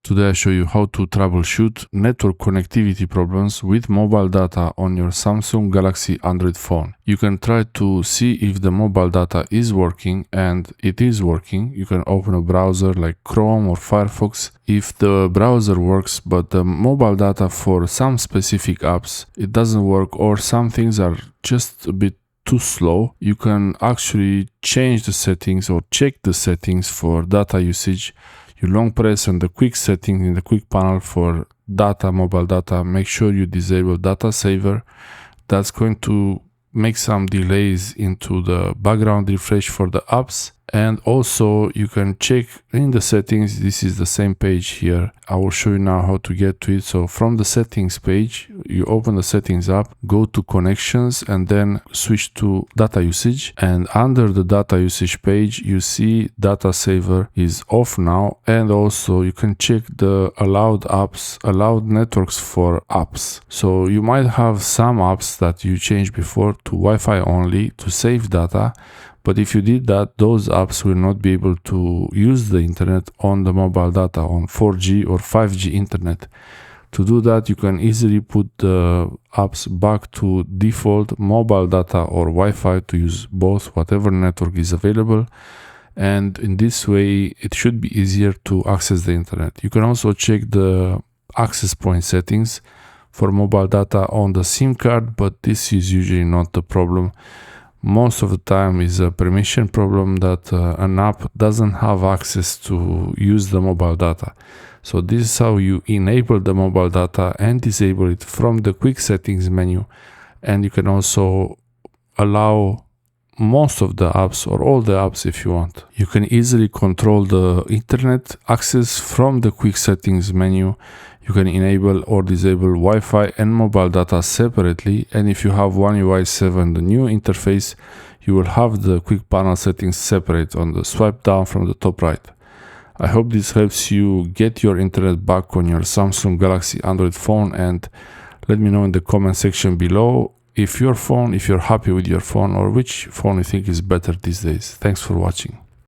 Today I show you how to troubleshoot network connectivity problems with mobile data on your Samsung Galaxy Android phone. You can try to see if the mobile data is working, and it is working. You can open a browser like Chrome or Firefox. If the browser works but the mobile data for some specific apps it doesn't work, or some things are just a bit too slow, you can actually change the settings or check the settings for data usage. You long press on the quick setting in the quick panel for data, mobile data. Make sure you disable data saver. That's going to make some delays into the background refresh for the apps. And also you can check in the settings. This is the same page here. I will show you now how to get to it. So from the settings page, you open the settings app, go to connections, and then switch to data usage. And under the data usage page, you see data saver is off now. And also you can check the allowed apps, allowed networks for apps. So you might have some apps that you changed before to Wi-Fi only to save data. But if you did that, those apps will not be able to use the internet on the mobile data on 4G or 5G internet. To do that, you can easily put the apps back to default mobile data or Wi-Fi to use both, whatever network is available. And in this way, it should be easier to access the internet. You can also check the access point settings for mobile data on the SIM card, but this is usually not the problem. Most of the time is a permission problem that an app doesn't have access to use the mobile data. So this is how you enable the mobile data and disable it from the quick settings menu. And you can also allow most of the apps or all the apps if you want. You can easily control the internet access from the quick settings menu. You can enable or disable Wi-Fi and mobile data separately, and if you have OneUI 7, the new interface, you will have the quick panel settings separate on the swipe down from the top right. I hope this helps you get your internet back on your Samsung Galaxy Android phone, and let me know in the comment section below if you're happy with your phone or which phone you think is better these days. Thanks for watching.